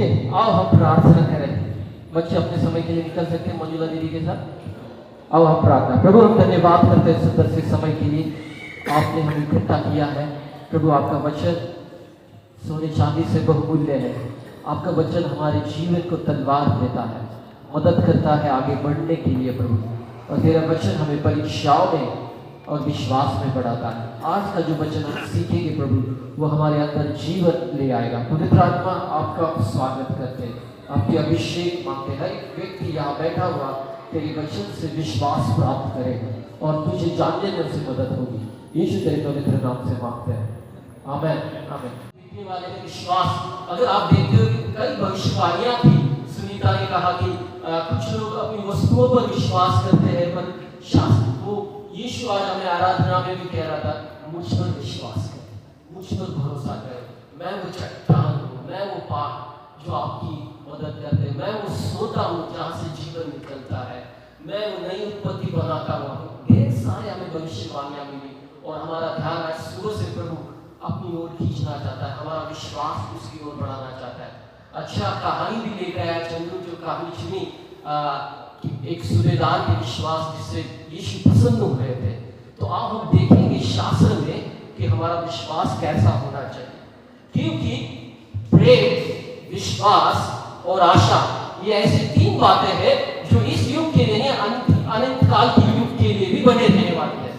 ठीक है, आओ हम प्रार्थना करें। बच्चे अपने समय के लिए निकल सकते हैं मंजुला दीदी के साथ। आओ हम प्रार्थना। प्रभु हम धन्यवाद करते हैं सुंदर से समय के लिए आपने हमें इकट्ठा किया है। प्रभु आपका वचन सोने चांदी से बहुमूल्य है। आपका वचन हमारे जीवन को तलवार देता है, मदद करता है आगे बढ़ने के लिए प्रभु। और तेरा वचन हमें परीक्षाओं में और विश्वास में बढ़ाता है। आज का जो वचन हम सीखेंगे प्रभु, वो हमारे अंदर जीवन ले आएगा। पवित्र आत्मा आपका स्वागत करते हैं, आपकी अभिषेक मांगते हैं। हर एक व्यक्ति यहाँ बैठा हुआ तेरे वचन से विश्वास प्राप्त करे और तुझे जानने में उसे मदद होगी। यीशु तेरे पवित्र नाम से मांगते हैं, आमीन आमीन। देखने वाले में विश्वास। अगर आप देखते हो कि कई भविष्यवाणियां थी। सुनीता ने कहा कि कुछ लोग अपनी वस्तुओं पर विश्वास करते हैं, पर शास्त्र वो यीशु आज हमें आराधना में भी कह रहा था, मुझ पर विश्वास करें, मुझ पर भरोसा करें। मैं वो चट्टान हूँ, मैं वो पहाड़ जो आपकी मदद करते हैं, मैं वो सोता हूँ जहाँ से जीवन निकलता है, मैं वो नई उत्पत्ति बनाता हुआ। ढेर सारे हमें भविष्यवाणियां मिली और हमारा ध्यान आज सुबह से प्रभु अपनी ओर खींचना चाहता है, हमारा विश्वास उसकी ओर बढ़ाना चाहता है। अच्छा कहानी भी लेकर आया चंद्रू, जो कहानी सुनी एक सूबेदार के विश्वास जिससे यीशु प्रसन्न हो रहे थे। तो आप हम देखेंगे शास्त्र में कि हमारा विश्वास कैसा होना चाहिए, क्योंकि प्रेम, विश्वास और आशा ये ऐसी तीन बातें हैं जो इस युग के लिए अनंत काल के युग के लिए भी बने रहने वाली है।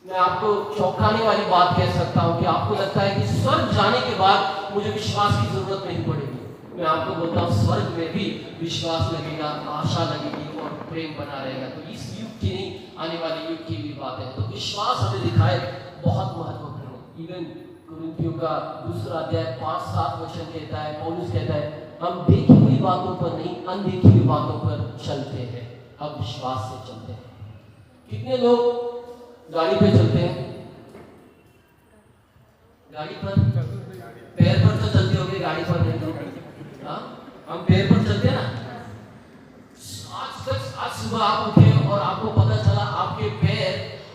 मैं आपको चौंकाने वाली बात कह सकता हूँ कि आपको लगता है कि स्वर्ग जाने के बाद मुझे विश्वास की जरूरत नहीं पड़ेगी। मैं आपको बोलता हूँ स्वर्ग में भी विश्वास लगेगा, आशा लगेगी और प्रेम बना रहेगा। तो इस युग की नहीं, आने वाले युग की भी बात है। तो विश्वास हमें दिखाए बहुत महत्वपूर्ण। इवन कुरिन्थियों का 2 अध्याय 5-7 वचन कहता है, पौलुस कहता है, हम देखी हुई बातों पर नहीं अनदेखी हुई बातों पर चलते हैं, हम विश्वास से चलते हैं। कितने लोग गाड़ी पे चलते हैं? गाड़ी पर पैर पर तो चलते होंगे, गाड़ी पर नहीं तो हम पैर पर चलते हैं ना। आज सुबह आप उठे और आपको पता चला आपके पैर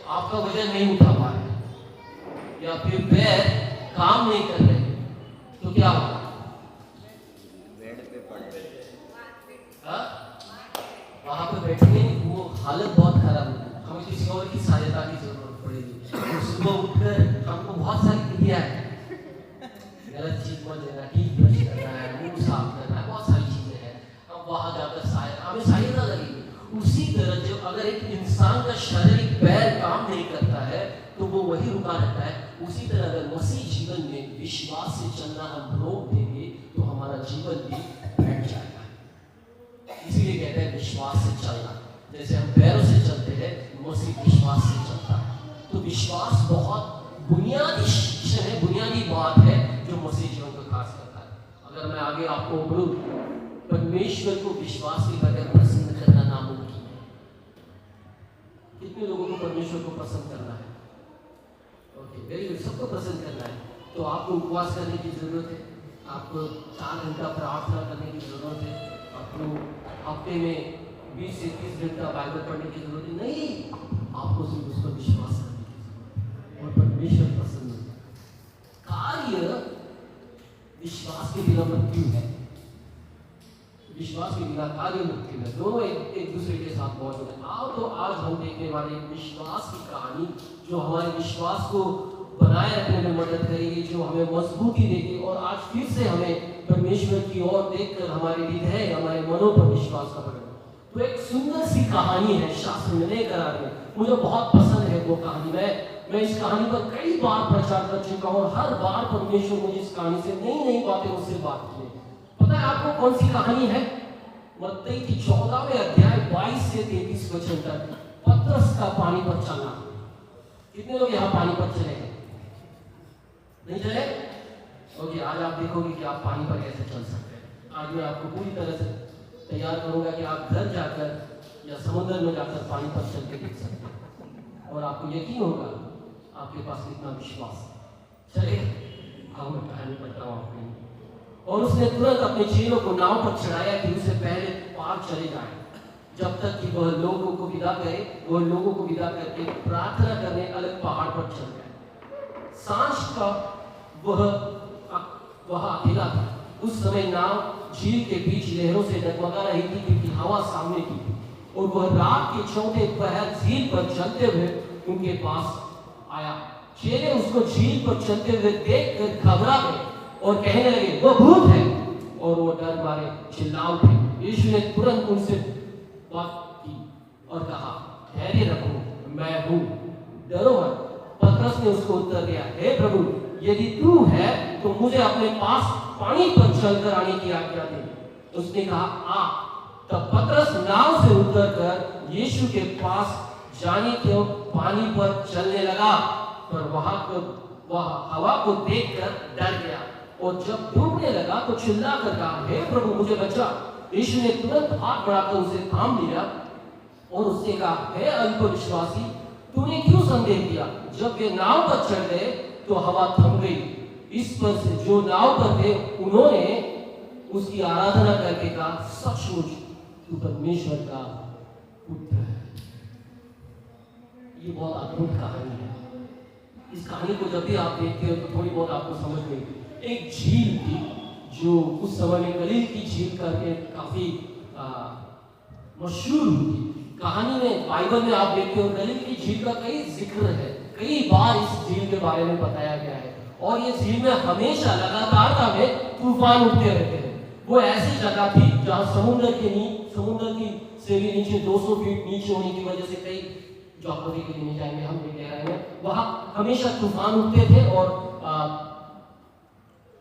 आपका वजन नहीं उठा पा रहे या फिर पैर काम नहीं कर रहे, तो क्या होगा? बेड पे पड़े, वहां पे बैठेंगे, वो हालत बहुत खराब होगी, हमें किसी और की सहायता की जरूरत पड़ेगी। सुबह उठकर हमको बहुत सारी क्रिया है, गलत चीज मत लेना, ठीक ब्रश करना है, मुंह साफ करना है, बहुत सारी चीजें हैं। हम वहां जाकर हमें सहायता लगेगी। उसी तरह जो अगर एक इंसान का शारीरिक पैर काम नहीं करता है तो वो वही रुका रहता है। उसी तरह अगर मसीह जीवन में विश्वास से चलना हम रोक देंगे तो हमारा जीवन भी बैठ जाएगा। इसीलिए कहते हैं विश्वास से चलना। जैसे हम पैरों से चलते हैं, मसीह विश्वास से चलता है। तो विश्वास बहुत बुनियादी शिक्षा है, बुनियादी बात है जो मसीह जीवन को खास करता है। अगर मैं आगे आपको बोलूं, परमेश्वर को विश्वास के बगैर पसंद करना नामुमकिन है। कितने लोगों को परमेश्वर को पसंद करना है? ओके, वेरी गुड, सबको पसंद करना है। तो आपको उपवास करने की जरूरत है, आपको 4 घंटा प्रार्थना करने की जरूरत है, आपको हफ्ते में 20 से 30 घंटा बाइबल पढ़ने की जरूरत है नहीं। आपको सिर्फ उस पर विश्वास करने की जरूरत है और परमेश्वर पसंद है। कार्य विश्वास के बिना मृत्यु है, विश्वास के बिना कार्य मृत्यु है। दोनों एक दूसरे के साथ मौजूद है। आओ तो आज हम देखने वाले विश्वास की कहानी जो हमारे विश्वास को बनाए रखने में मदद करेगी, जो हमें मजबूती देगी और आज फिर से हमें परमेश्वर की ओर देखकर हमारे हृदय, हमारे मनों पर विश्वास का बढ़ेगा। तो एक सुंदर सी कहानी है शास्त्र में नए करार में, मुझे बहुत पसंद है वो कहानी। मैं इस कहानी पर कई बार प्रचार कर चुका हूँ और हर बार परमेश्वर मुझे इस कहानी से नई नई बातें मुझसे बात की है। पता है आपको कौन सी कहानी है? मत्ती की 14वें अध्याय 22 से 33 वचन तक पतरस का पानी पर चलना। कितने लोग यहाँ पानी पर चले हैं? नहीं चले? ओके, आज आप देखोगे कि आप पानी पर कैसे चल सकते हैं। आज मैं आपको पूरी तरह से तैयार करूंगा कि आप घर जाकर या समुद्र में जाकर पानी पर चल के देख सकते हैं और आपको यकीन होगा आपके पास कितना विश्वास है। चले, अब मैं कहानी पढ़ता हूँ आपको। और उसने तुरंत अपने चेलों को नाव पर चढ़ाया कि उसे पहले पार चले जाए, जब तक कि वह लोगों को विदा करे। वह लोगों को विदा करके प्रार्थना करने अलग पहाड़ पर चल गए। सांझ का वह अकेला था उस समय नाव झील के बीच लहरों से डगमगा रही थी क्योंकि हवा सामने की थी, और वह रात के चौथे पहर झील पर चलते हुए उनके पास आया। चेले उसको झील पर चलते हुए देखकर घबरा गए और कहने लगे, वो भूत है, और वो डर मारे चिल्ला उठे। यीशु ने तुरंत उनसे बात की और कहा, धैर्य रखो, मैं हूं, डरो मत। पतरस ने उसको उत्तर दिया, हे प्रभु, यदि तू है तो मुझे अपने पास पानी पर चलकर आने की आज्ञा दे। उसने कहा, आ। तब पतरस नाव से उतरकर यीशु के पास जाने को पानी पर चलने लगा, पर वह हवा को देखकर डर गया, और जब डूबने लगा तो चिल्लाकर कहा, हे प्रभु, मुझे बचा। यीशु ने तुरंत हाथ बढ़ाकर उसे थाम लिया और उससे कहा, हे अल्पविश्वासी, तूने क्यों संदेह किया? जब वे नाव पर चढ़ गए तो हवा थम गई। इस पर से जो नाव पर थे उन्होंने उसकी आराधना करके कहा, सचमुच तू परमेश्वर का पुत्र है। ये बहुत अद्भुत कहानी है। इस कहानी को जब भी आप देखते हो तो थोड़ी बहुत आपको समझ में, एक झील थी जो उस समय में गलील की झील करके काफी मशहूर हुई। कहानी में बाइबल में आप देखते हो गलील की झील का कई जिक्र है, कई बार इस झील के बारे में बताया गया है, और ये झील में हमेशा लगातार में तूफान उठते रहते हैं। वो ऐसी जगह थी जहाँ समुद्र की से भी नीचे 200 फीट नीचे होने की वजह से कई ज्योग्राफी के लिए नहीं जाएंगे, हम नहीं कह रहे हैं, वहाँ हमेशा तूफान उठते थे और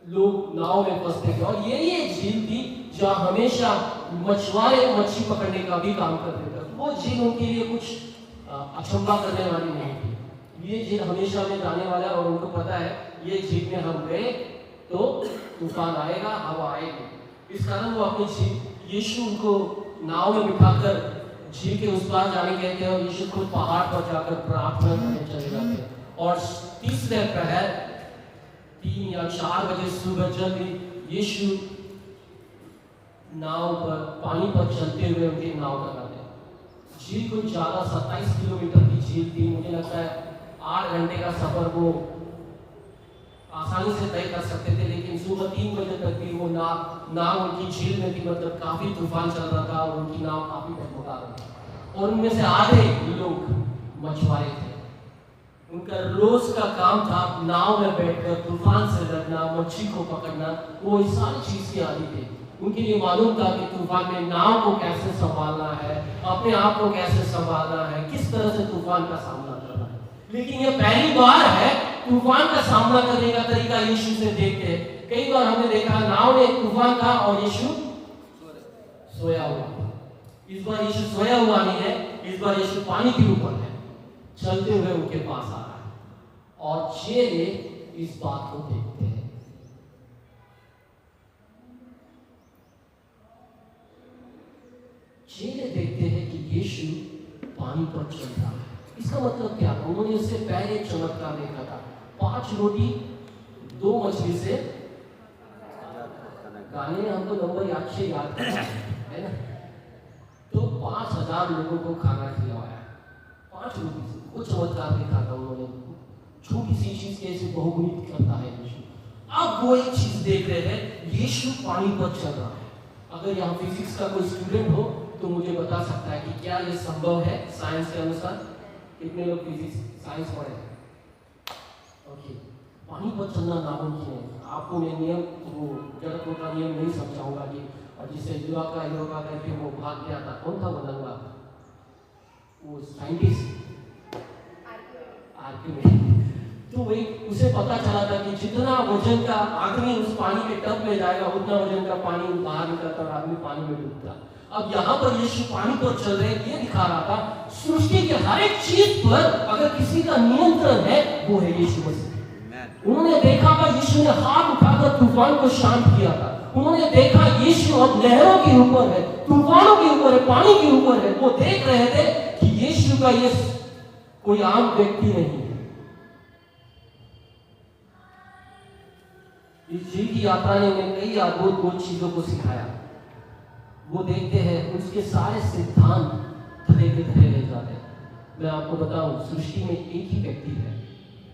लोग नाव में फंसते थे। और ये झील थी जहाँ हमेशा मछुआरे मच्छी पकड़ने का भी काम करते थे। वो झील उनके लिए कुछ अचंभा करने वाली नहीं थी। ये झील हमेशा में जाने वाला, और उनको पता है ये झील में हम गए तो तूफान आएगा, हवा आएगी। इस कारण वो अपनी झील, यीशु उनको नाव में बिठाकर झील के उस पार जाने कहते हैं, और यीशु खुद पहाड़ पर जाकर प्रार्थना करने चले जाते हैं। और तीसरे पहर 3 या 4 बजे सुबह जब यीशु नाव पर पानी पर चलते हुए उनकी नाव लगाते हैं। झील को ज्यादा 27 किलोमीटर की झील थी। मुझे लगता है 8 घंटे का सफर वो आसानी से तय कर सकते थे, लेकिन सुबह 3 बजे तक भी वो नाव उनकी झील में थी। मतलब काफी तूफान चल रहा था और उनकी नाव काफी डगमगा रही थी, और उनमें से आधे लोग मछुआरे थे। उनका रोज का काम था नाव में बैठकर तूफान से लड़ना, मच्छी को पकड़ना, वो इस सारी चीज की आदि थे। उनके लिए मालूम था कि तूफान में नाव को कैसे संभालना है, अपने आप को कैसे संभालना है, किस तरह से तूफान का सामना करना है। लेकिन ये पहली बार है तूफान का सामना करने का तरीका यीशु से देखते हैं। कई बार हमने देखा नाव में तूफान था और यीशु सोया हुआ। इस बार यीशु सोया हुआ नहीं है, इस बार यीशु पानी के ऊपर है, चलते हुए उनके पास आ रहा है, और चेले इस बात को देखते हैं। चेले देखते हैं कि यीशु पानी पर चल रहा है। इसका मतलब क्या? उन्होंने उससे पहले चमत्कार देखा था, 5 रोटी 2 मछली से। गाने हमको नंबर याद है ना, तो 5000 लोगों को खाना खिलाया 5 रोटी से। वो चमत्कार देखा था उन्होंने। छोटी सी चीज कैसे बहुगुणित करता है यीशु। अब वो एक चीज देख रहे हैं, यीशु पानी पर चल रहा है। अगर यहाँ फिजिक्स का कोई स्टूडेंट हो तो मुझे बता सकता है कि क्या ये संभव है साइंस के अनुसार? कितने लोग फिजिक्स साइंस पढ़े? ओके, पानी पर चलना नामुमकिन है। आपको मैं नियम, वो जड़त्व का नियम नहीं समझाऊंगा कि, और जिसे योगा करके वो भाग गया था, कौन था बनूंगा? वो साइंटिस्ट आर्किमिडीज। तो वही उसे पता चला था कि जितना वजन का आदमी उस पानी के टब में जाएगा उतना वजन का पानी बाहर निकलता और आदमी पानी में डूबता। अब यहाँ पर यीशु पानी पर चल रहे, ये दिखा रहा था सृष्टि के हर एक चीज पर अगर किसी का नियंत्रण है वो है यीशु मसीह। उन्होंने देखा था यीशु ने हाथ उठाकर तूफान को शांत किया था। उन्होंने देखा यीशु अब लहरों के ऊपर है, तूफानों के ऊपर है, पानी के ऊपर है। वो देख रहे थे कि यीशु का ये कोई आम व्यक्ति नहीं है। इस झील की यात्रा ने उन्हें कई अद्भुत चीजों को सिखाया। वो देखते हैं उसके सारे सिद्धांत धरे के धरे रह जाते हैं। मैं आपको बताऊं, सृष्टि में एक ही व्यक्ति है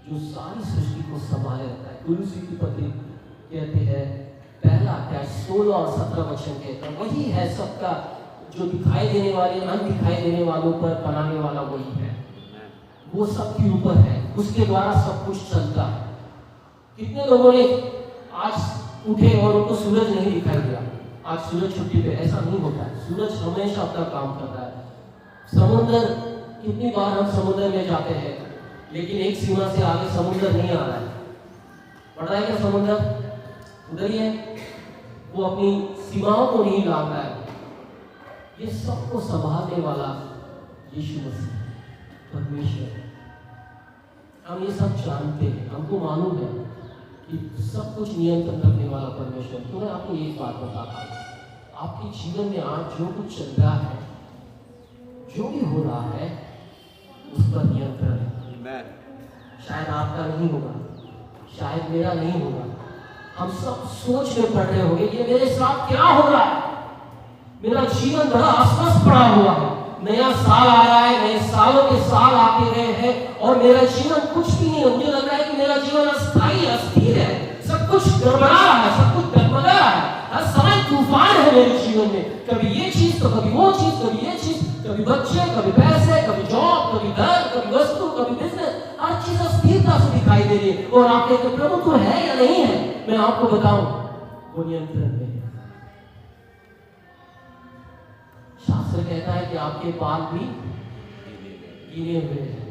जो सारी सृष्टि को संभाले रखता है। तुलसी की पत्री कहते हैं, पहला अध्याय 16 और 17 वचन कहता है, वही है सबका जो दिखाई देने वाले अनदिखाई देने वालों पर बनाने वाला वही है, वो सबके ऊपर है, उसके द्वारा सब कुछ चलता है। कितने लोगों ने आज उठे और उनको सूरज नहीं दिखाई दिया, आज सूरज छुट्टी पे, ऐसा नहीं होता है। सूरज हमेशा अपना काम करता है। समुद्र, कितनी बार हम समुद्र में जाते हैं लेकिन एक सीमा से आगे समुद्र नहीं आ रहा है, बढ़ रहा है क्या समुद्र? उधर ही है, वो अपनी सीमाओं को नहीं लांग रहा है। ये सबको संभालने वाला यीशु मसीह परमेश्वर, हम ये सब जानते हैं, हमको मालूम है कि सब कुछ नियंत्रण करने वाला परमेश्वर। तो मैं आपको एक बात बताता हूँ, आपके जीवन में आज जो कुछ चल रहा है, जो भी हो रहा है, उस पर नियंत्रण है। शायद आपका नहीं होगा, शायद मेरा नहीं होगा। हम सब सोच में पड़ रहे होंगे ये मेरे साथ क्या हो रहा है, मेरा जीवन बड़ा अस्वस्थ पड़ा हुआ है, नया साल आ रहा है, नए सालों के साल आके गए हैं और मेरा जीवन कुछ भी नहीं है। मुझे लग रहा है कि मेरा जीवन अस्थायी अस्थिर है, सब कुछ गड़बड़ा रहा है, सब कुछ डगमगा रहा है, हर समय तूफान है मेरे जीवन में, कभी ये चीज तो कभी वो चीज, कभी ये चीज, कभी बच्चे, कभी पैसे, कभी जॉब, कभी घर, कभी वस्तु, कभी बिजनेस, हर चीज अस्थिरता से दिखाई दे रही है। और आप कहते प्रभु तो है या नहीं है? मैं आपको बताऊं, वो नियंत्रण में है। शास्त्र कहता है कि आपके बाल भी गिने हुए हैं,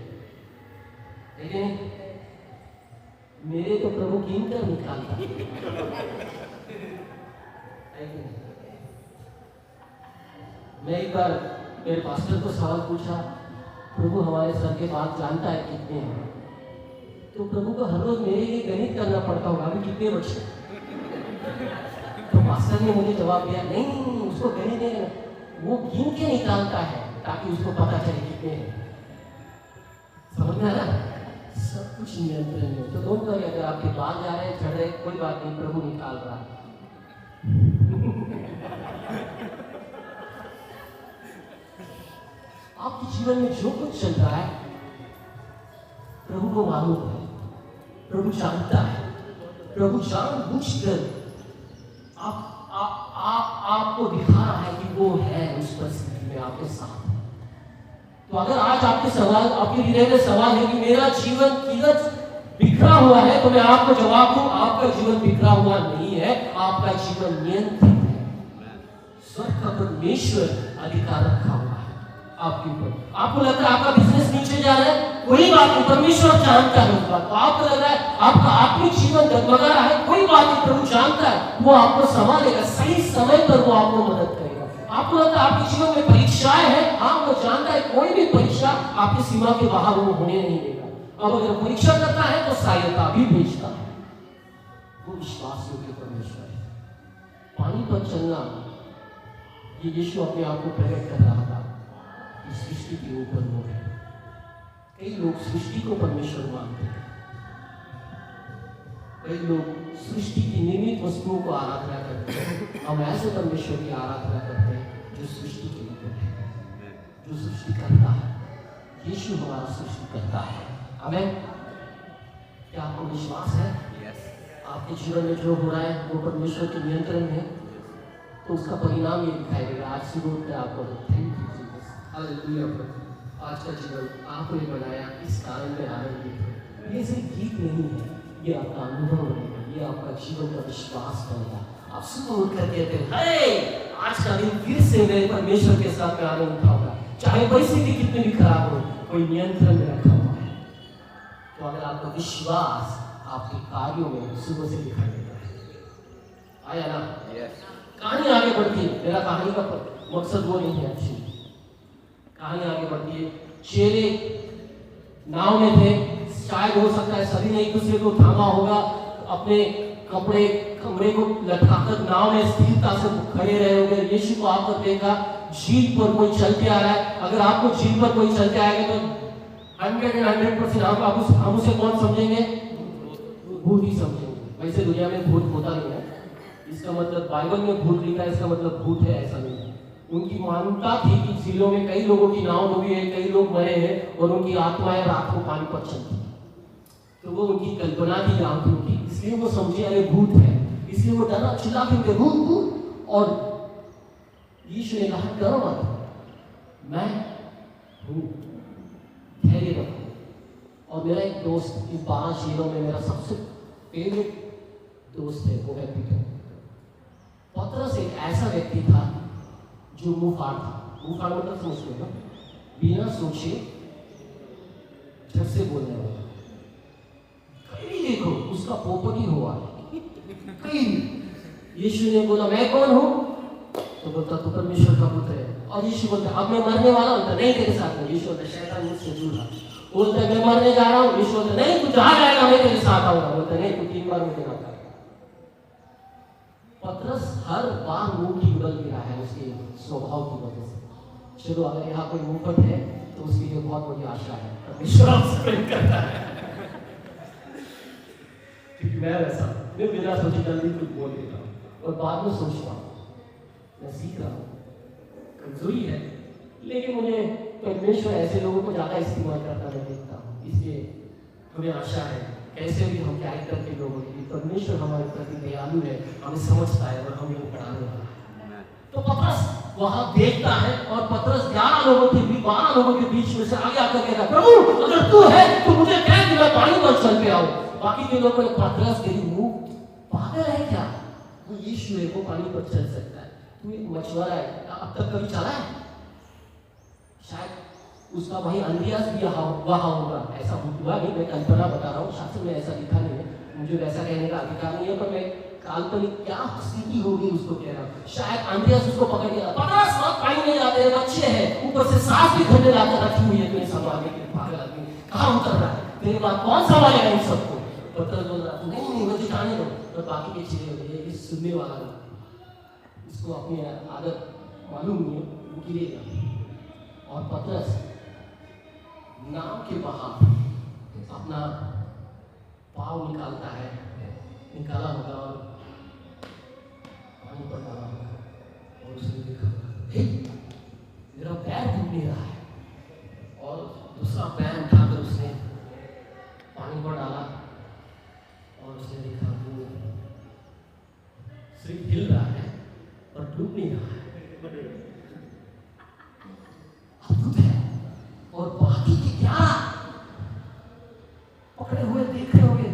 लेकिन मेरे तो प्रभु गिन कर निकालता मैं एक बार मेरे पास्टर को सवाल पूछा, प्रभु हमारे सर के बाल जानता है कितने हैं? तो प्रभु को हर रोज मेरे लिए गणित करना पड़ता होगा, अभी कितने बचे? तो पास्टर ने मुझे जवाब दिया, नहीं उसको गणित नहीं, वो गिन के निकालता है ताकि उसको पता चले कितने हैं। समझ में आ रहा? सब कुछ नियंत्रण में। तो डोंट वरी, अगर आपके बाल जा रहे हैं, चढ़ रहे, कोई बात नहीं, प्रभु निकाल रहा है। आपके जीवन में जो कुछ चल रहा है, प्रभु को मालूम है, प्रभु जानता है, प्रभु जानबूझकर आपको दिखा रहा है कि वो है उस परिस्थिति में आपके साथ। तो अगर आज आपके सवाल, आपके हृदय में सवाल है कि मेरा जीवन किधर बिखरा हुआ है, तो मैं आपको जवाब दूं, आपका जीवन बिखरा हुआ नहीं है, आपका जीवन नियंत्रित है। स्वर्ग का परमेश्वर अधिकार रखा हुआ है आपके ऊपर। आपको लगता है आपका बिजनेस नीचे जा रहा है, कोई बात नहीं, परमेश्वर जानता है उस बात को। आपको लग रहा है आपका आत्मिक जीवन डगमगा रहा है, कोई बात नहीं, प्रभु जानता है, वो आपको संभालेगा, सही समय पर वो आपको मदद करेगा। आपको लगता है आपके जीवन में परीक्षाएं हैं, हाँ वो जानता है, कोई भी परीक्षा आपकी सीमा के बाहर वो होने नहीं देगा। अब अगर परीक्षा करता है तो सहायता भी भेजता है, वो विश्वास योग्य परमेश्वर है। पानी पर चलना, ये यीशु अपने आप को प्रकट कर रहा था, सृष्टि के ऊपर वो है। कई लोग सृष्टि को परमेश्वर मानते हैं, कई लोग सृष्टि की निर्मित वस्तुओं को आराधना करते हैं। हम ऐसे परमेश्वर की आराधना करते हैं जो सृष्टि के ऊपर है, जो सृष्टि करता है। यीशु हमारा सृष्टि करता है। आमीन। क्या आपको विश्वास है? आपके जीवन में जो हो रहा है वो परमेश्वर के नियंत्रण में है, तो उसका परिणाम ये दिखाई देगा। आज सुबह उठकर आपको थैंक यू जीसस, हालेलुया प्रभु, आज का जीवन आपने बनाया, इस कारण में आनंदित हो। ये सिर्फ गीत नहीं है, ये आपका अनुभव रहेगा, ये आपका जीवन का विश्वास बनेगा। आप सुबह उठकर कहते हैं, हे आज का दिन फिर से मैं परमेश्वर के साथ में आनंद उठाऊंगा, चाहे परिस्थिति कितनी भी खराब हो, कोई नियंत्रण में रखा हुआ है। तो अगर आपका विश्वास आपके कार्यों में सुबह से दिखाई देता है, आया ना? कहानी आगे बढ़ती है, मेरा कहानी का मकसद वो नहीं है। अच्छी कहानी आगे बढ़ती है। चेले नाव में थे, शायद हो सकता है सभी ने एक दूसरे को थामा होगा, अपने कमरे को लटकाकर नाव में स्थिरता से खड़े रहे होंगे। यीशु को आपको देखा, झील पर कोई चल के आ रहा है। अगर आपको झील पर कोई चल के आएगा तो 100% हम उसे कौन समझेंगे? भूत ही समझेंगे। वैसे दुनिया में भूत होता नहीं है, इसका मतलब बाइबल में भूत लिखा है, इसका मतलब भूत है ऐसा नहीं है। उनकी मान्यता थी कि झीलों में कई लोगों की नाव डूबी है, कई लोग मरे हैं और उनकी आत्माएं रात को पानी पर चलती, तो वो उनकी कल्पना थी आंखों की, इसलिए वो समझे अरे भूत है। इसलिए वो डरा, चिल्ला के उनके रूप और यीशु ने कहा डरो मत, मैं हूँ, धैर्य रखो। और मेरा एक दोस्त इन 12 चेलों में मेरा सबसे फेवरेट दोस्त है, वो है पीटर। पतरस एक ऐसा व्यक्ति था जो मुंह फाड़ था। मुंह फाड़ मतलब समझते हो ना, बिना सोचे झट से बोलने वाला। कहीं देखो उसका पोपट ही हुआ कहीं। यीशु ने बोला मैं कौन हूं, तो बोलता तू परमेश्वर का पुत्र है। और यीशु बोलता अब मैं मरने वाला हूं, नहीं तेरे साथ में। यीशु बोलता शैतान मुझसे दूर रहा। बोलता मैं मरने जा रहा हूं। यीशु बोलता नहीं तू जहां जाएगा मैं तेरे साथ आऊंगा। बोलता नहीं तू 3 बार मुझे ना करेगा। पतरस हर बार मुंह की उड़ल गिरा है उसके स्वभाव की वजह से। चलो अगर यहाँ कोई मुंहफट है तो उसके लिए बहुत बड़ी आशा है, परमेश्वर आपसे प्रेम करता है। क्योंकि मैं वैसा मैं बिना सोचे जल्दी कुछ बोल देता हूँ और बाद में सोचता हूँ। मैं सीख रहा हूँ, कमजोरी है, लेकिन मुझे परमेश्वर ऐसे लोगों को ज्यादा इस्तेमाल करता मैं देखता हूँ। इसलिए हमें आशा है कैसे भी हम कैरेक्टर के लोग होंगे, परमेश्वर हमारे प्रति दयालु है, हमें समझता है और हम लोग पढ़ाने वाला है। तो पतरस वहां देखता है और पतरस 12 लोगों के बीच में से आगे आकर कहता प्रभु अगर तू है तो मुझे कह कि मैं पानी पर चल के आऊं। बाकी के लोगों ने पतरस तेरी मुंह पागल है क्या, वो यीशु है, वो पानी पर चल सकता है, तू एक मछुआरा है, अब तक कभी चला है? शायद उसका वही अंद्रियास भी वहां होगा, ऐसा हुआ नहीं, मैं कल्पना बता रहा हूँ, शास्त्र में ऐसा लिखा नहीं है, मुझे वैसा कहने का अधिकार नहीं है, पर मैं काल्पनिक क्या स्थिति होगी उसको कह रहा हूँ। शायद अंद्रियास उसको पकड़ लिया, पतरस मत पानी में जाते हैं, बच्चे हैं, ऊपर से सांस भी धरने लाकर रखी हुई है, तुम्हें संभालने के लिए पागल आदमी कहाँ उतर रहा है, तेरे बाद कौन संभालेगा इन सबको? पतरस बोल रहा नहीं मुझे जाने दो। तो बाकी के चीजें ये सुनने वाला नहीं, इसको अपनी आदत मालूम नहीं है, वो गिरेगा। और पतरस नाव के बाहर अपना पाँव निकालता है, निकाला होगा और पानी पर डाला होगा और उसने देखा मेरा पैर डूब नहीं रहा है, और दूसरा पैर उठाकर उसने पानी पर डाला और उसने देखा वो सिर्फ हिल रहा है और डूब नहीं रहा है। अद्भुत है। और बाकी के 11 पकड़े हुए देख रहे होंगे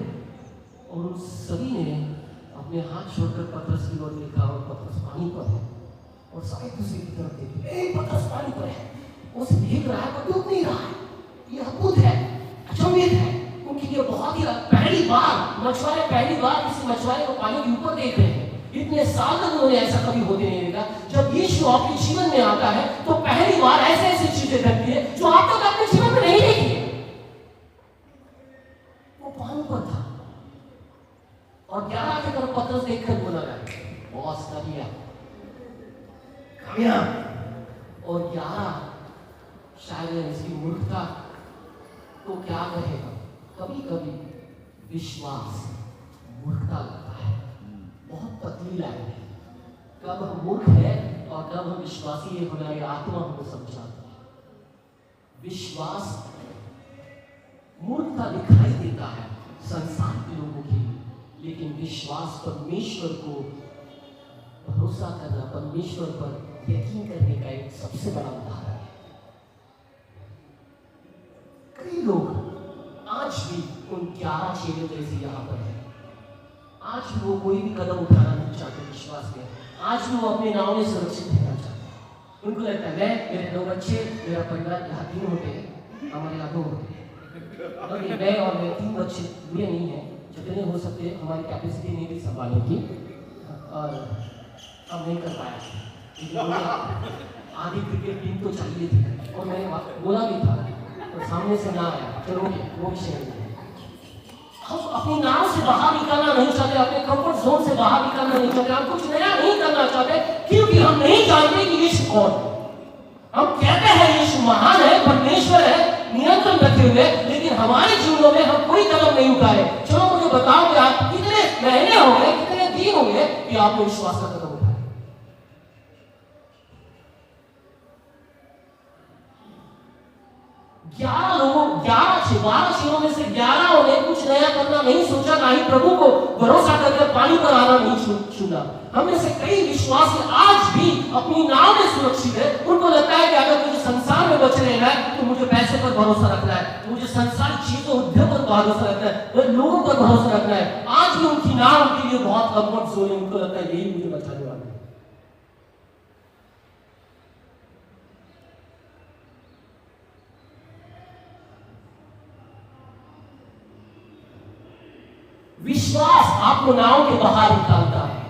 और उन सभी ने अपने हाथ छोड़कर पतरस की ओर देखा और पतरस पानी पर है और सारे दूसरे की तरफ देखे, पतरस पानी पर है, वो सिर्फ भीग रहा है पर डूब नहीं रहा है। ये अद्भुत है, अचंभित है, उनके लिए बहुत ही पहली बार मछुआरे किसी मछुआरे को पानी के ऊपर देख रहे हैं। इतने साल तक उन्होंने ऐसा कभी होते नहीं देखा। जब यीशु आपके जीवन में आता है तो पहली बार ऐसे ऐसी चीजें घटती है जो आप तक अपने जीवन में नहीं देखी है। वो पानी पर था और 11 की तरफ पतरस देखकर बोला बॉस कामयाब। और 11 शायद इसकी मूर्खता तो क्या कहेगा, कभी कभी विश्वास मूर्खता लगता है, बहुत पतली लाइन है। कब हम मूर्ख है और कब हम विश्वासी है, हमारी आत्मा हमको समझाती है। विश्वास मूर्खता दिखाई देता है संसार के लोगों के लिए, लेकिन विश्वास परमेश्वर को भरोसा करना, परमेश्वर पर यकीन करने का एक सबसे बड़ा उदाहरण है। कई लोग आज भी उन 11 चेलों जैसे यहाँ पर है, आज भी वो कोई भी कदम उठाना नहीं चाहते विश्वास में, आज भी वो अपने नाव में सुरक्षित रहना चाहते हैं। उनको लगता है मैं, मेरे 2 बच्चे, मेरा परिवार, यहाँ 3 होते हैं, हमारे यहाँ 2 होते हैं, मैं और मेरे 3 बच्चे बुरे नहीं हैं, जितने हो सकते हैं हमारी कैपेसिटी नहीं थी संभालने की और हम नहीं कर पाया। आधी क्रिकेट टीम तो चाहिए थी और मैंने बोला भी था और सामने से ना आया, चलो वो विषय नहीं। हम अपनी नाव से बाहर निकलना नहीं चाहते, अपने कंफर्ट जोन से बाहर निकलना नहीं चाहते, हम कुछ नया नहीं करना चाहते, क्योंकि हम नहीं जानते कि यीशु कौन है। हम कहते हैं यीशु महान है, परमेश्वर है, नियंत्रण रखे हुए, लेकिन हमारे जीवनों में हम कोई कदम नहीं उठाए। चलो मुझे बताओ कि आप कितने महीने हो गए, कितने दिन हो गए कि आपने विश्वास का कदम उठाया? 11 लोगों 12 में से 11 ने कुछ कुछ नया करना नहीं सोचा, ना ही प्रभु को भरोसा करके पानी पर आना नहीं चुना। हमें से कई विश्वासी आज भी अपनी नाव में सुरक्षित है। उनको लगता है कि अगर मुझे संसार में बच रहना है तो मुझे पैसे पर भरोसा रखना है, मुझे संसार चीजों उद्योग पर भरोसा रखना है, लोगों पर भरोसा रखना है। आज भी उनकी नाव उनके लिए बहुत कम्फर्ट जोन है, उनको लगता है यही मुझे बचाने वाला है। विश्वास आपको नाव के बाहर निकालता है,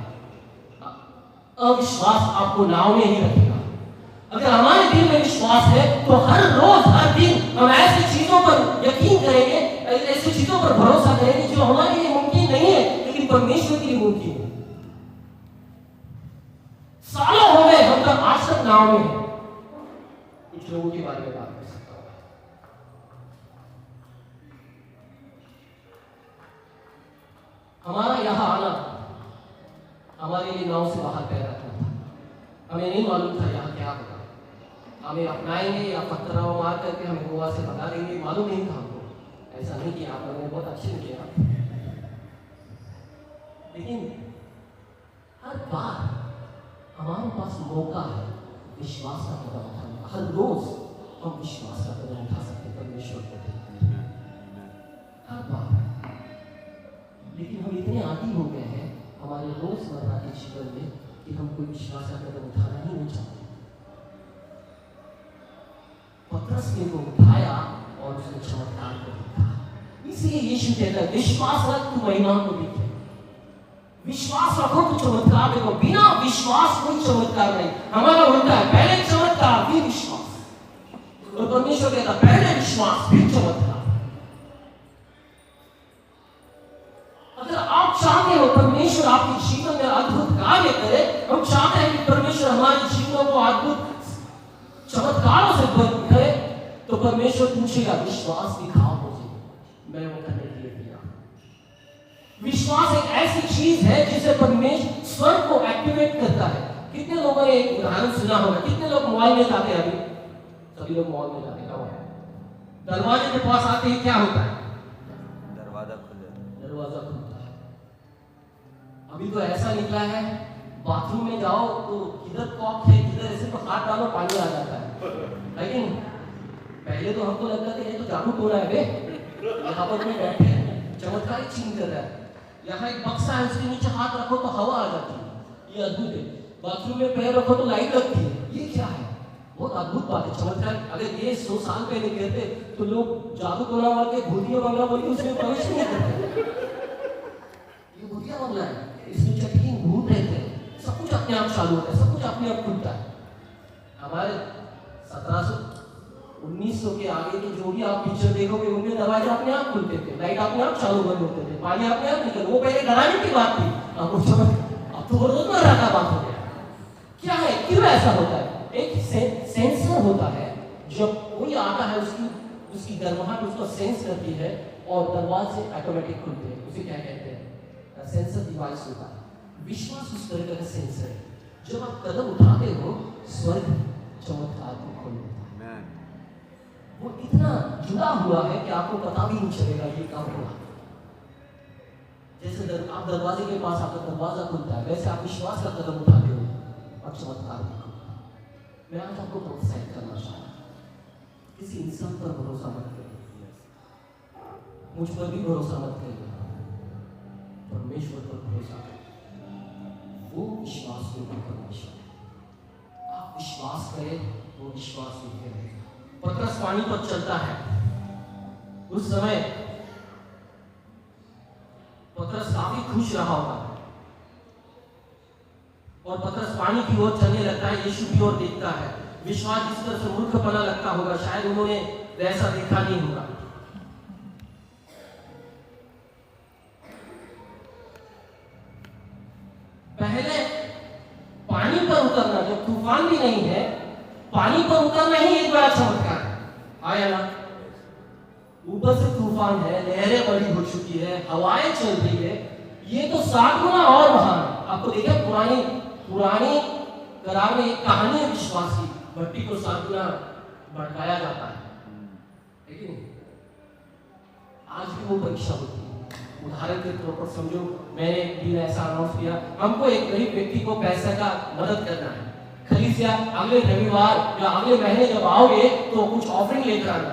अविश्वास आपको नाव में ही रखेगा। अगर हमारे दिल में विश्वास है तो हर रोज हर दिन हम ऐसी चीजों पर यकीन करेंगे, ऐसी चीजों पर भरोसा करेंगे जो हमारे लिए मुमकिन नहीं है लेकिन परमेश्वर के लिए मुमकिन है। सालों हो गए हम तक आज तक नाव में है। कुछ लोगों के बारे में बात कर सकता हूं। हमारा यहां आना हमारे लिए नाव से बाहर पैर रखना था। हमें नहीं मालूम था यहाँ क्या होगा, हमें अपनाएंगे या पत्थराव मार करके हमें गोवा से भगा देंगे, मालूम नहीं था हमको। ऐसा नहीं किया आप लोगों ने, बहुत अच्छे नहीं किया। लेकिन हर बार हमारे पास मौका है विश्वास का कदम उठाने का। हर रोज हम विश्वास का कदम उठा सकते हैं परमेश्वर को देखते हैं, हर बार। लेकिन हम इतने आदी हो गए हैं हमारे रोजमर्रा के जीवन में कि हम कोई विश्वास का कदम उठाना ही नहीं चाहते। पतरस ने वो उठाया और उसने चमत्कार को देखा। इसलिए यीशु कहता है विश्वास रख तू महिमा को देखे, विश्वास रखो तो चमत्कार देखो। बिना विश्वास कोई चमत्कार नहीं। हमारा उल्टा है, पहले चमत्कार फिर विश्वास। और परमेश्वर कहता पहले विश्वास फिर चमत्कार। अगर आप चाहते हो परमेश्वर आपके जीवन में अद्भुत कार्य करे, हम चाहते हैं कि परमेश्वर हमारे जीवनों को अद्भुत चमत्कारों से भर करे, तो परमेश्वर पूछेगा विश्वास दिखाओ मुझे, मैं वो करने के लिए तैयार। विश्वास एक ऐसी चीज है जिसे परमेश्वर स्वर्ग को एक्टिवेट करता है। कितने लोगों ने एक उदाहरण सुना होगा? कितने लोग मॉल में जाते हैं? अभी सभी लोग मॉल में जाते हैं। दरवाजे के पास आते ही क्या होता है? दरवाजा खुलता है। अभी तो ऐसा निकला है बाथरूम में जाओ तो किधर कॉक है, किधर ऐसे तो हाथ डालो पानी आ जाता है। लेकिन पहले तो हमको लगता था ये तो जादू टोना है बे, यहाँ पर कोई बैठे हैं चमत्कारी चीज कर रहा है। यहाँ एक बक्सा है उसके नीचे हाथ रखो तो हवा आ जाती है, ये अद्भुत है। बाथरूम में पैर रखो तो लाइट लगती है, ये क्या है? बहुत अद्भुत बात है, चमत्कार। अगर ये 100 साल पहले कहते तो लोग जादू टोना वाले भूतिया बंगला बोल के उसमें प्रवेश नहीं करते। ये भूतिया बंगला है, इसमें चटकी भूत रहते हैं, सब कुछ अपने आप चालू होता है, सब कुछ अपने आप खुलता है। हमारे 1700-1900 के आगे के जो भी आप पिक्चर देखोगे उनके दरवाजे अपने आप खुलते थे, लाइट अपने आप चालू बंद होते थे, पानी अपने आप निकल। वो पहले डराने की बात थी, अब तो रोजमर्रा का बात हो गया। क्या है, क्यों ऐसा होता है? एक सेंसर होता है, जब कोई आता है उसकी गर्माहट उसको सेंस करती है और दरवाजे ऑटोमेटिक खुलते हैं। उसे क्या कहते हैं? सेंसर डिवाइस होता है। विश्वास उस तरह का सेंसर है, जब आप कदम उठाते हो स्वर्ग चमत्कार को खोल देता है। वो इतना जुड़ा हुआ है कि आपको पता भी नहीं चलेगा ये कब हुआ। जैसे आप दरवाजे के पास आपका दरवाजा खुलता है, वैसे आप विश्वास का कदम उठाते हो और चमत्कार भी होता है। मैं आज आपको प्रोत्साहित करना चाहता हूं, किसी इंसान पर भरोसा मत करिए, मुझ पर भी भरोसा मत करिए, परमेश्वर पर भरोसा करिए। वो विश्वास योग्य परमेश्वर है। आप विश्वास करें, वो विश्वास योग्य रहेगा। पतरस पानी पर चलता है। उस समय पतरस काफी खुश रहा होगा और पतरस पानी की ओर चलने लगता है, यीशु की ओर देखता है। विश्वास जिस तरह से मूर्खपना लगता होगा, शायद उन्होंने वैसा देखा नहीं होगा। पहले पानी पर उतरना, जब तूफान भी नहीं है, पानी पर उतरना ही एक बड़ा चमत्कार है। आया ना? ऊपर से तूफान है, लहरें बड़ी हो चुकी है, हवाएं चल रही है, ये तो 7 गुना और महान है। आपको देखा पुरानी करार में एक कहानी है विश्वास की, भट्टी को 7 गुना भड़काया जाता है, लेकिन आज भी वो परीक्षा होती है। उदाहरण के तौर पर समझो, मैंने एक दिन ऐसा अनाउंस किया, हमको एक गरीब व्यक्ति को पैसे का मदद करना है, खलीसिया अगले रविवार या अगले महीने जब आओगे तो कुछ ऑफरिंग लेकर आना।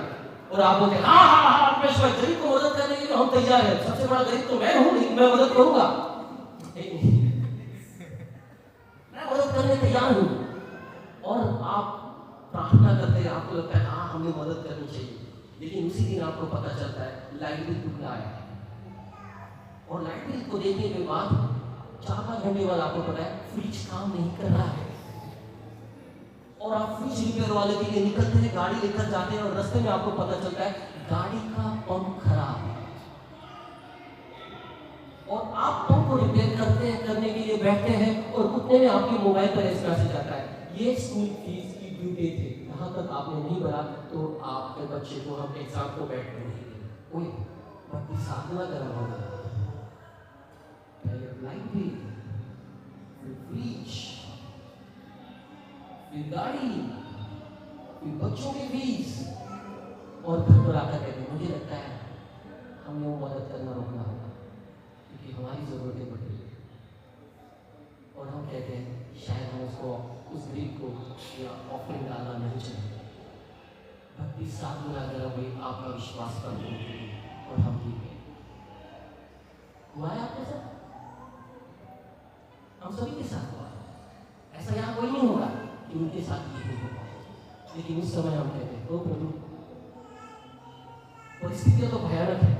और आप बोलते हाँ हाँ हाँ परमेश्वर, गरीब को मदद करने के लिए हम तैयार हैं, सबसे बड़ा गरीब तो मैं हूँ, लेकिन मैं मदद करूंगा, मैं मदद करने तैयार हूँ। और आप प्रार्थना करते हैं, आपको लगता है हाँ हमें मदद करनी चाहिए, लेकिन उसी दिन आपको पता चलता है लाइट बिल टुकड़ा है, और लाइट बिल को देखने के बाद 4-5 घंटे बाद आपको पता है फ्रिज काम नहीं कर रहा है, और आप फ्रिज रिपेयर वाले के लिए निकलते हैं, गाड़ी लेकर जाते हैं, और रास्ते में आपको पता चलता है गाड़ी का पंप खराब है, और आप पंप को रिपेयर करने के लिए बैठते हैं, और उतने में आपके मोबाइल पर एस मैसेज आता है, ये स्कूल फीस की ड्यू डेट है, यहाँ तक आपने नहीं भरा तो आपके बच्चे को हम एग्जाम को बैठने नहीं देंगे। ओए बाकी साधना करना होगा, पहले लाइट बिल, फिर फ्रिज, फिर गाड़ी, फिर बच्चों की फीस, और घर पर आकर कहते हैं मुझे लगता है हमें वो मदद करना रोकना होगा क्योंकि हमारी जरूरतें बढ़ रही है, और हम कहते हैं शायद हम उसको उस गरीब को या ऑफरिंग डालना नहीं चाहिए। भक्ति साधना अगर हुई आपका विश्वास कम होगी और हम ठीक है। हुआ है आपके साथ? हम सभी के साथ हुआ है, ऐसा यहाँ कोई नहीं होगा कि उनके साथ नहीं होगा, लेकिन उस समय हम कहते हैं ओ प्रभु, परिस्थितियां तो भयानक है,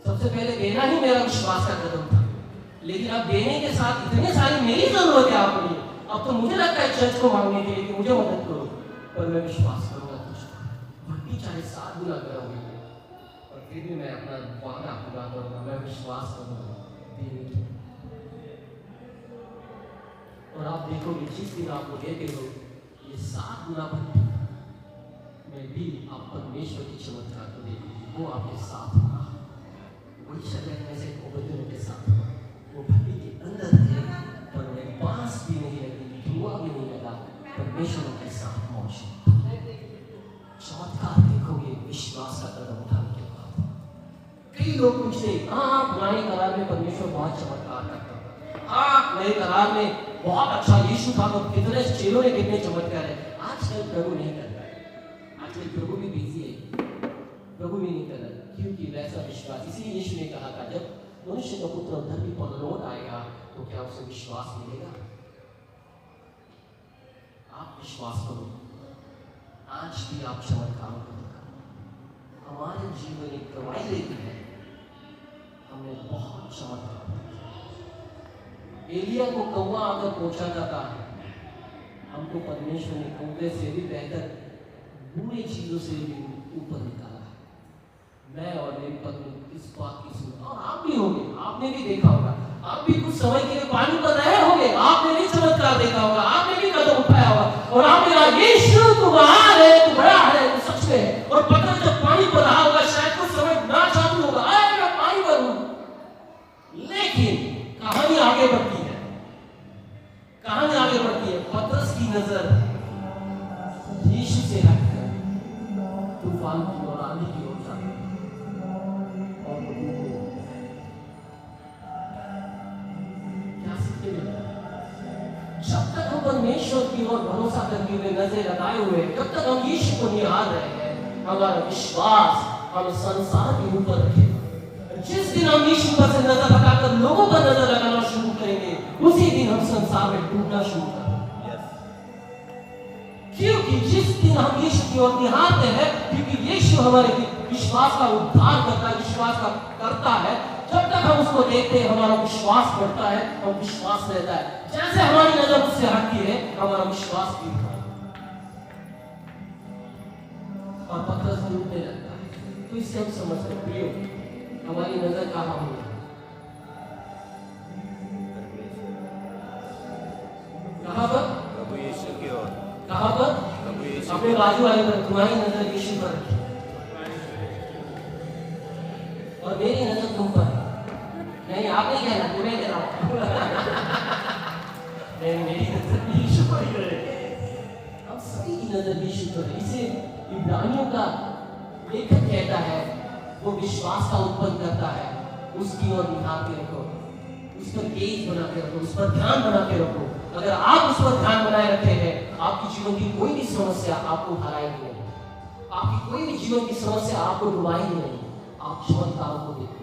सबसे पहले देना ही मेरा विश्वास का कदम था, लेकिन अब देने के साथ इतनी सारी मेरी जरूरत है आपके लिए, अब तो मुझे लगता है चर्च को मांगने के लिए कि मुझे मदद करो, पर मैं विश्वास करूंगा तुझको, भक्ति चाहे 7 गुना करूंगी, और फिर भी मैं अपना वादा पूरा करूंगा, मैं विश्वास करूंगा देने की। और आप देखोगे जिस दिन आप देते हो ये 7 गुना भक्ति में भी आप परमेश्वर की चमत्कार को देखोगे, वो आपके साथ होगा, वही शरीर में से ओबेदियों के साथ होगा, वो भक्ति के अंदर थे पर उन्हें बांस भी नहीं लगी, धुआं भी नहीं लगा, परमेश्वर के साथ मौजूद। चमत्कार देखोगे विश्वास का कदम उठाने के बाद। कई लोग पूछते हाँ पुराने करार में परमेश्वर बहुत चमत्कार करता था, हाँ नए करार में बहुत अच्छा यीशु था, तो कितने चेलों ने कितने चमत्कार है। आजकल प्रभु नहीं करता है, आजकल प्रभु भी बिजी है, प्रभु भी नहीं कर रहा, क्योंकि वैसा विश्वास, इसीलिए यीशु ने कहा था जब मनुष्य का पुत्र धरती पर लौट आएगा तो क्या उसे विश्वास मिलेगा? आप विश्वास करो, आज भी आप चमत्कार करो, हमारे जीवन एक गवाही देती है, हमने बहुत चमत्कार। एलिया को कौवा आकर पहुंचा जाता है, हमको परमेश्वर ने कौवे से भी बेहतर बुरी चीजों से भी ऊपर निकाला है। मैं और मेरी पत्नी इस बात की सुन, और आप भी होंगे, आपने भी देखा होगा, आप भी कुछ समय के लिए पानी पर रहे होंगे, आपने भी चमत्कार देखा होगा, आपने भी कदम उठाया होगा, और आपने कहा यीशु तू महान है, तू बड़ा है, तू सच में है। और पत्थर जब पानी पर रहा होगा, शायद कुछ समय ना चालू होगा, आए मैं पानी पर हूं, लेकिन कहानी आगे बढ़ती है, कहानी आगे बढ़ती है। पतरस की नजर यीशु से हटकर तूफान की और आंधी की ओर जाती है, और क्या सीखने मिलता है? जब तक हम परमेश्वर की ओर भरोसा करते हुए नजर लगाए हुए, जब तक हम यीशु को निहार रहे हैं, हमारा विश्वास हम संसार के ऊपर रखेगा। जिस दिन हम यीशु पर से नजर हटाकर लोगों पर नजर लगाना शुरू करेंगे, उसी दिन हम संसार में डूबना शुरू करेंगे। क्योंकि जिस दिन हम यीशु की ओर निहारते हैं, क्योंकि यीशु हमारे विश्वास का उद्धार करता है, विश्वास का करता है, जब तक हम उसको देखते हैं हमारा विश्वास बढ़ता है, हम विश्वास रहता है। जैसे हमारी नजर उससे हटती है, हमारा विश्वास गिरता है और पतरस डूबने लगता है। तो इससे हम समझते हैं प्रियो, हमारी नजर कहाँ होगी? कहाँ पर? प्रभु यीशु की ओर। कहाँ पर? प्रभु यीशु। अपने बाजू वाले पर, तुम्हारी नजर यीशु पर और मेरी नजर तुम पर। नहीं आप नहीं कहना, तुम्हें कह रहा हूँ। नहीं मेरी नजर यीशु पर ही है, हम सभी की नजर यीशु पर है। इसे इब्रानियों का लेखक कहता है, वो विश्वास का उत्पन्न करता है, उसकी ओर निहार के रखो, उस पर गेज बना के रखो, उस पर ध्यान बना के रखो। अगर आप उस पर ध्यान बनाए रखे हैं, आपकी जीवन की कोई भी समस्या आपको हराएगी नहीं, आपकी कोई भी जीवन की समस्या आपको डुबाएगी नहीं। आप चमत्कारों को देखो।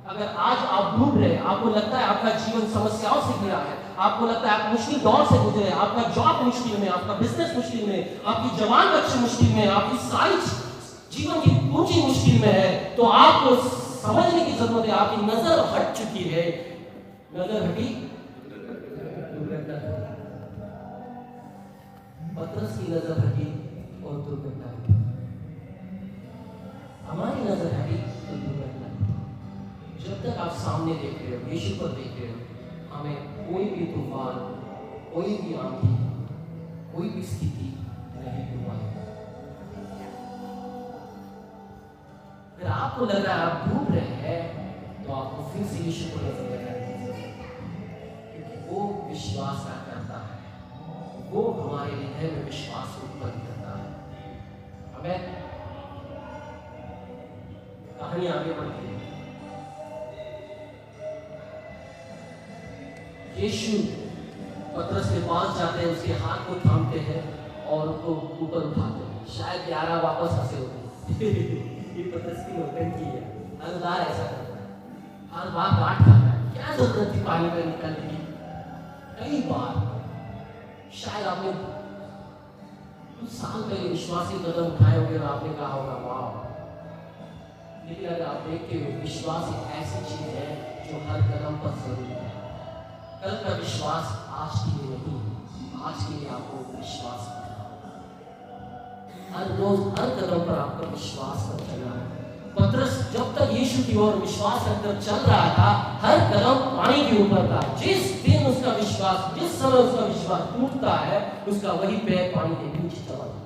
अगर आज आप ढूंढ रहे हैं, आपको लगता है आपका जीवन समस्याओं से घिरा है, आपको लगता है आप मुश्किल दौर से गुजरे, आपका जॉब मुश्किल में, आपका बिजनेस मुश्किल में, आपकी जवान बच्चे मुश्किल में, आपकी सारी जीवन की पूंजी मुश्किल में है, तो आपको समझने की जरूरत है, आपकी नजर हट चुकी है। नजर हटी, पतरस की नजर हटी और दुर्घटना घटी। हमारी नजर हटी तो दुर्घटना घटी। जब तक आप सामने देख रहे हो, यीशु पर देख रहे हो, हमें कोई भी तूफान, कोई भी आंधी, कोई भी स्थिति नहीं डुबाएगी। अगर आपको लग रहा है आप डूब रहे हैं, तो आपको फिर से यीशु को नजर लगानी चाहिए, क्योंकि वो विश्वास का करता है, वो हमारे हृदय में विश्वास उत्पन्न करता है। हमें कहानी आगे बढ़ती है। यीशु पतरस के पास जाते हैं, उसके हाथ को थामते हैं और उसको ऊपर उठाते हैं। शायद 11 वापस हंसे होते ये पतरस की नौटंकी है, हर बार ऐसा करता है, हर बार डांट खाता है। क्या जरूरत थी पानी में निकलने की? कई बार शायद आपने कुछ साल पहले विश्वासी कदम उठाए होंगे और आपने कहा होगा वाह, लेकिन अगर आप देखते हो, विश्वास एक ऐसी चीज है जो हर कदम पर जरूरी है। कल का विश्वास आज के लिए नहीं, आज के लिए आपको विश्वास करना होगा। हर रोज हर कदम पर आपका विश्वास कर चलना है। पतरस जब तक यीशु की ओर विश्वास रखकर चल रहा था, हर कदम पानी के ऊपर था। जिस दिन उसका विश्वास, जिस समय उसका विश्वास टूटता है, उसका वही पैर पानी के नीचे चला जाता है।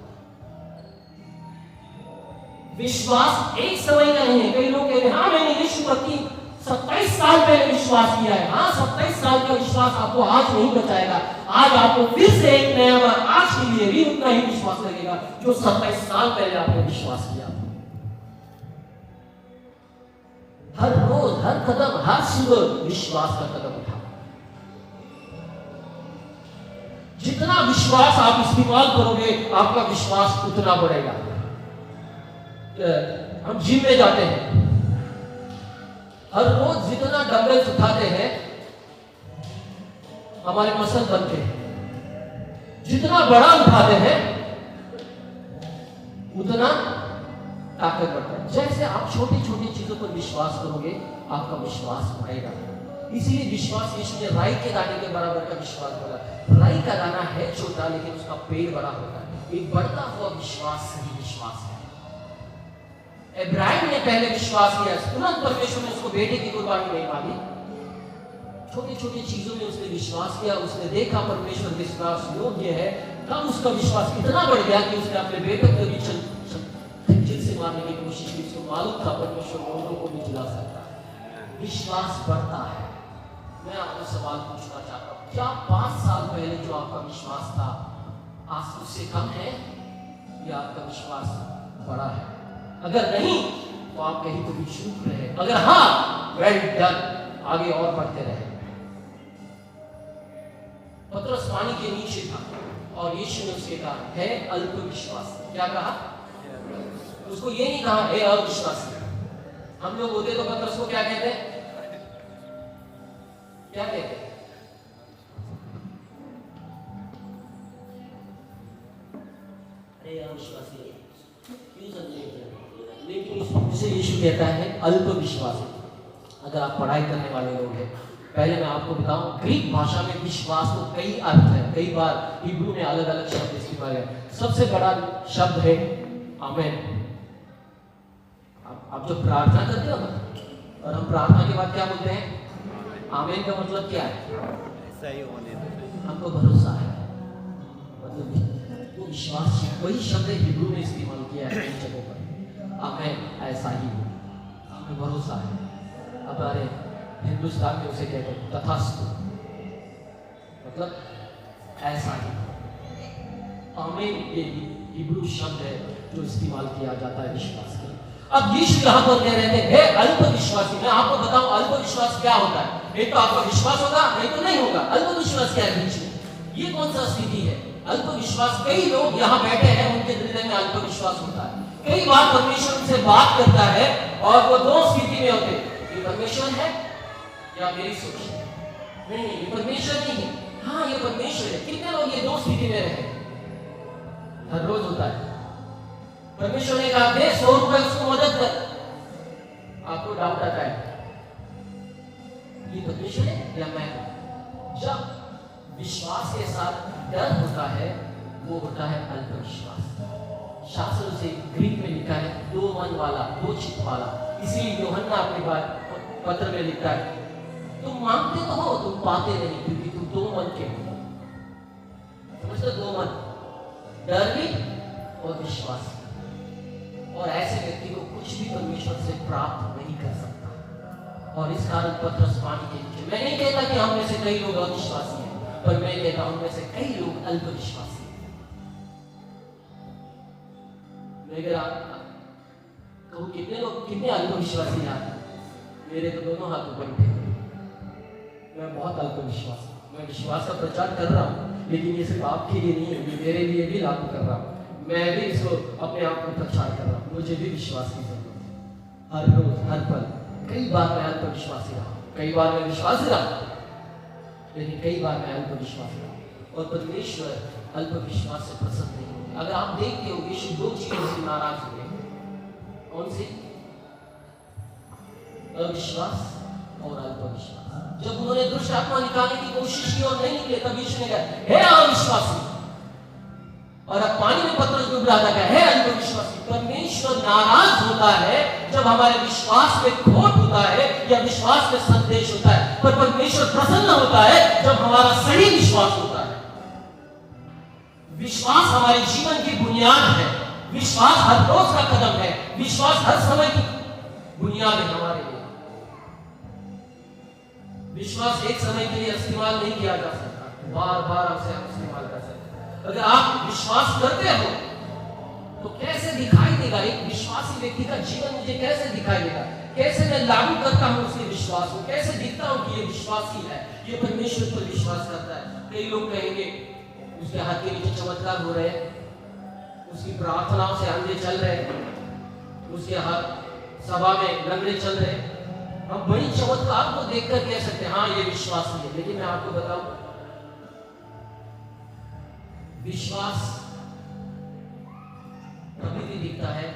विश्वास एक समय का नहीं है। कई लोग कहते हैं हाँ मैंने यीशु पर 27 साल पहले विश्वास किया है। हाँ, 27 साल का विश्वास आपको आज नहीं बचाएगा। आज आपको फिर से एक नया बार, आज के लिए भी उतना ही विश्वास लगेगा जो 27 साल पहले आपने विश्वास किया। हर रोज, हर कदम, हर सुबह विश्वास का कदम उठा। जितना विश्वास आप इस्तेमाल करोगे, आपका विश्वास उतना बढ़ेगा। हम जिम में जाते हैं, हर रोज जितना डंबल्स उठाते हैं, हमारे मसल बनते हैं। जितना बड़ा उठाते हैं, उतना ताकत बढ़ता है। जैसे आप छोटी छोटी चीजों पर विश्वास करोगे, आपका विश्वास बढ़ेगा। इसीलिए विश्वास, यीशु ने राई के दाने के बराबर का विश्वास बोला। राई का दाना है छोटा, लेकिन उसका पेड़ बड़ा होता है। एक बढ़ता हुआ विश्वास सही विश्वास है। इब्राहिम ने पहले विश्वास किया, तुरंत परमेश्वर ने उसको बेटे की कुर्बानी नहीं मांगी। छोटी छोटी चीजों में उसने विश्वास किया। उसने देखा परमेश्वर विश्वास योग्य है, तब उसका विश्वास इतना बढ़ गया कि उसने अपने बेटे को भी खंजर से मारने की कोशिश की। उसको मालूम था परमेश्वर लोगों को भी जिला सकता है। विश्वास बढ़ता है। मैं आपको सवाल पूछना चाहता हूँ, क्या 5 साल पहले जो आपका विश्वास था, आज उससे कम है या आपका विश्वास बड़ा है? अगर नहीं, तो आप कहीं तो भी चूक रहे। अगर हाँ, वेल डन, आगे और बढ़ते रहे। पतरस पानी के नीचे था और यीशु ने उसके कहा है अल्प विश्वास। क्या कहा? उसको ये नहीं कहा हे अविश्वासी। हम लोग होते तो पतरस को क्या कहते? क्या कहते? अरे अविश्वासी, क्यों समझे? लेकिन इसे यीशु कहता है अल्प विश्वासी। अगर आप पढ़ाई करने वाले लोग हैं, पहले मैं आपको बताऊं, ग्रीक भाषा में विश्वास को कई अर्थ है। कई बार हिब्रू में अलग अलग शब्द इस्तेमाल है। सबसे बड़ा शब्द है आमेन। आप जब प्रार्थना करते हो ना, और हम प्रार्थना के बाद क्या बोलते हैं? आमेन का मतलब क्या है? सही होने दो। हमको भरोसा है, मतलब वो विश्वास, वही शब्द हिब्रू में इस्तेमाल किया है कई जगहों पर। आमेन, ऐसा ही हमें भरोसा है। हमारे हिंदुस्तान में उसे कहते हैं तथास्तु, मतलब ऐसा ही। आमीन ये हिब्रू शब्द है जो इस्तेमाल किया जाता है विश्वास के। अब यीशु यहाँ पर कह रहे थे, हे अल्पविश्वासी। मैं आपको बताऊं अल्पविश्वास क्या होता है। एक तो आपका विश्वास होगा, नहीं तो नहीं होगा। अल्पविश्वास क्या है बीच में? ये कौन सा स्थिति है? अल्पविश्वास, कई लोग यहाँ बैठे हैं, उनके हृदय में अल्पविश्वास होता है। कई बार परमेश्वर उनसे बात करता है और वो दो स्थिति में होते हैं, ये परमेश्वर है या मेरी सोच है। नहीं, ये परमेश्वर नहीं है। हाँ, ये परमेश्वर है। कितने लोग ये दो स्थिति में रहे? हर रोज होता है। परमेश्वर ने कहा दे 100 रुपए उसको मदद कर, आपको डाउट आता है ये परमेश्वर है या मैं? जब विश्वास के साथ डर होता है, वो होता है अल्पविश्वास। शास्त्र से ग्रीक में लिखा है दो मन वाला, दो चित्त वाला। इसीलिए यूहन्ना अपने पत्र में लिखता है तुम मांगते तो हो, तुम पाते नहीं, क्योंकि तुम दो मन के हो। समझते? दो मन, डर भी और विश्वास। और ऐसे व्यक्ति को कुछ भी परमेश्वर से प्राप्त नहीं कर सकता। और इस कारण पत्रस पानी के नीचे। मैं नहीं कहता कि हम में से कई लोग अविश्वासी हैं, पर मैं कहता हूं उनमें से कई लोग अल्पविश्वासी हैं। मैं कहूं कितने लोग, कितने अल्पविश्वासी हैं? मेरे तो दोनों हाथ ऊपर उठे। मैं बहुत अल्पविश्वासी। मैं विश्वास का प्रचार कर रहा हूं, लेकिन ये सिर्फ आपके लिए नहीं है, मेरे लिए भी लागू कर रहा हूं। मैं भी इसको अपने आप को प्रचार कर रहा हूं। मुझे भी विश्वास की जरूरत है। हर रोज, हर पल। कई बार मैं अल्पविश्वासी रहा, कई बार मैं विश्वासी रहा, लेकिन कई बार मैं अल्पविश्वासी रहा। और परमेश्वर अल्पविश्वास से प्रसन्न नहीं होते। अगर आप देखते हो यीशु दो चीजों से नाराज हुए। कौन सी? अविश्वास और अल्पविश्वास। जब उन्होंने दुष्ट आत्मा निकालने की कोशिश की और नहीं निकले, तब यीशु ने कहा हे अविश्वासी। और अब पानी में पतरस डूब रहा था, है अल्पविश्वासी। परमेश्वर नाराज होता है जब हमारे विश्वास में खोट होता है या विश्वास में संदेश होता है, पर परमेश्वर प्रसन्न होता है जब हमारा सही विश्वास होता है। विश्वास हमारे जीवन की बुनियाद है। विश्वास हर रोज का कदम है। विश्वास हर समय की बुनियाद है हमारे लिए। विश्वास एक समय के लिए इस्तेमाल नहीं किया जा सकता, बार बार उसे हम इस्तेमाल कर सकते हैं। अगर आप विश्वास करते हो तो कैसे दिखाई देगा? एक विश्वासी व्यक्ति का जीवन मुझे कैसे दिखाई देगा? कैसे मैं लागू करता हूं उसके विश्वास को? कैसे दिखता हूं कि ये विश्वासी है, ये परमेश्वर पर विश्वास करता है? कई लोग कहेंगे उसके हाथ के नीचे चमत्कार हो रहे हैं, उसकी प्रार्थनाओं से अंधे चल रहे हैं, उसके हाथ सभा में लंगड़े चल रहे हैं। हम बड़ी चमत्कार को देखकर कह सकते हैं हाँ ये विश्वासी है। लेकिन मैं आपको बताऊं, विश्वास कभी भी दिखता है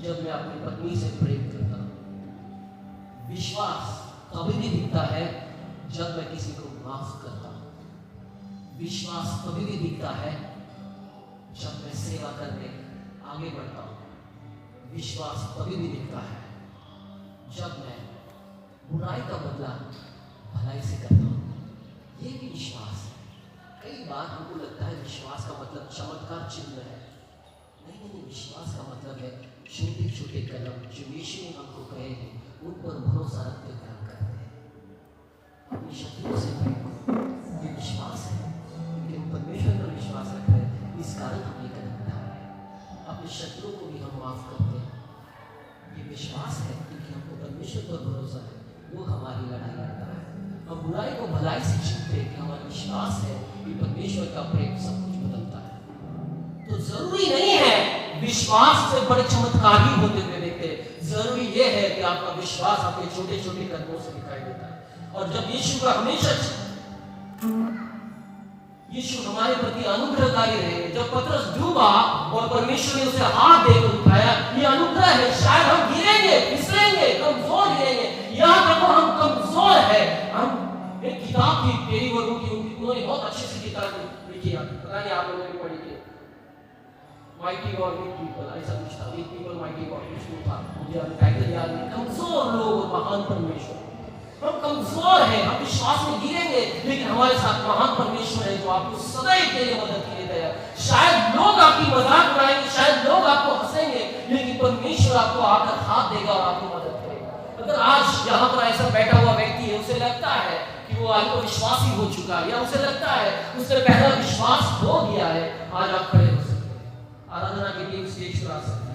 जब मैं अपनी पत्नी से प्रेम करता हूं। विश्वास कभी भी दिखता है जब मैं किसी को माफ करता हूं। विश्वास कभी भी दिखता है जब मैं सेवा करने आगे बढ़ता हूं। विश्वास कभी भी दिखता है जब मैं बुराई का बदला भलाई से करता हूं। ये भी विश्वास है। कई बार हमको लगता है विश्वास का मतलब चमत्कार चिन्ह है। नहीं, विश्वास का मतलब है छोटे छोटे कदम जो यीशु ने हमको कहे हैं, उन पर भरोसा रखते हुए हम करते हैं। अपनी शत्रुओं से प्रेम करो, ये विश्वास है। क्योंकि हम परमेश्वर पर विश्वास रख रहे हैं, इस कारण हम ये कदम उठा रहे हैं। अपने शत्रुओं को भी हम माफ करते हैं, ये विश्वास है। क्योंकि हमको परमेश्वर पर भरोसा है, वो हमारी लड़ाई लड़ता है। हम बुराई को भलाई से जीतते हैं। हमारा विश्वास है कि परमेश्वर का प्रेम सब कुछ बदलता है। तो जरूरी नहीं है विश्वास से बड़े चमत्कार ही होते हुए देखते हैं। जरूरी यह है कि आपका विश्वास आपके छोटे छोटे कदमों से दिखाई देता है। और जब यीशु का हमेशा यीशु हमारे प्रति अनुग्रहकारी रहे। जब पतरस डूबा और परमेश्वर ने उसे हाथ देकर उठाया, ये अनुग्रह है। शायद हम गिरेंगे, फिसलेंगे, कमजोर गिरेंगे। याद रखो हम कमजोर है। हम एक किताब थी तेरी वर्गों की, उन्होंने बहुत अच्छे से किताब लिखी है, पता नहीं आप लोगों ने पढ़ी थी, माइटी गॉड वीक पीपल, ऐसा कुछ था, वीक पीपल माइटी गॉड, कुछ था, मुझे अभी टाइटल याद नहीं। कमजोर लोग महान परमेश्वर। हम कमजोर हैं, हम विश्वास में गिरेंगे, लेकिन हमारे साथ महान परमेश्वर है जो आपको सदैव के लिए मदद के लिए तैयार। शायद लोग आपकी मजाक उड़ाएंगे, शायद लोग आपको हंसेंगे, लेकिन परमेश्वर आपको आकर हाथ देगा और आपको मदद करेगा। अगर आज यहाँ पर ऐसा बैठा हुआ व्यक्ति है, उसे लगता है कि वो अल्पविश्वासी हो चुका है, या उसे लगता है उसने पहला विश्वास खो दिया है, आज आप खड़े हो सकते हैं। आराधना की टीम स्टेज पर आ सकते हैं।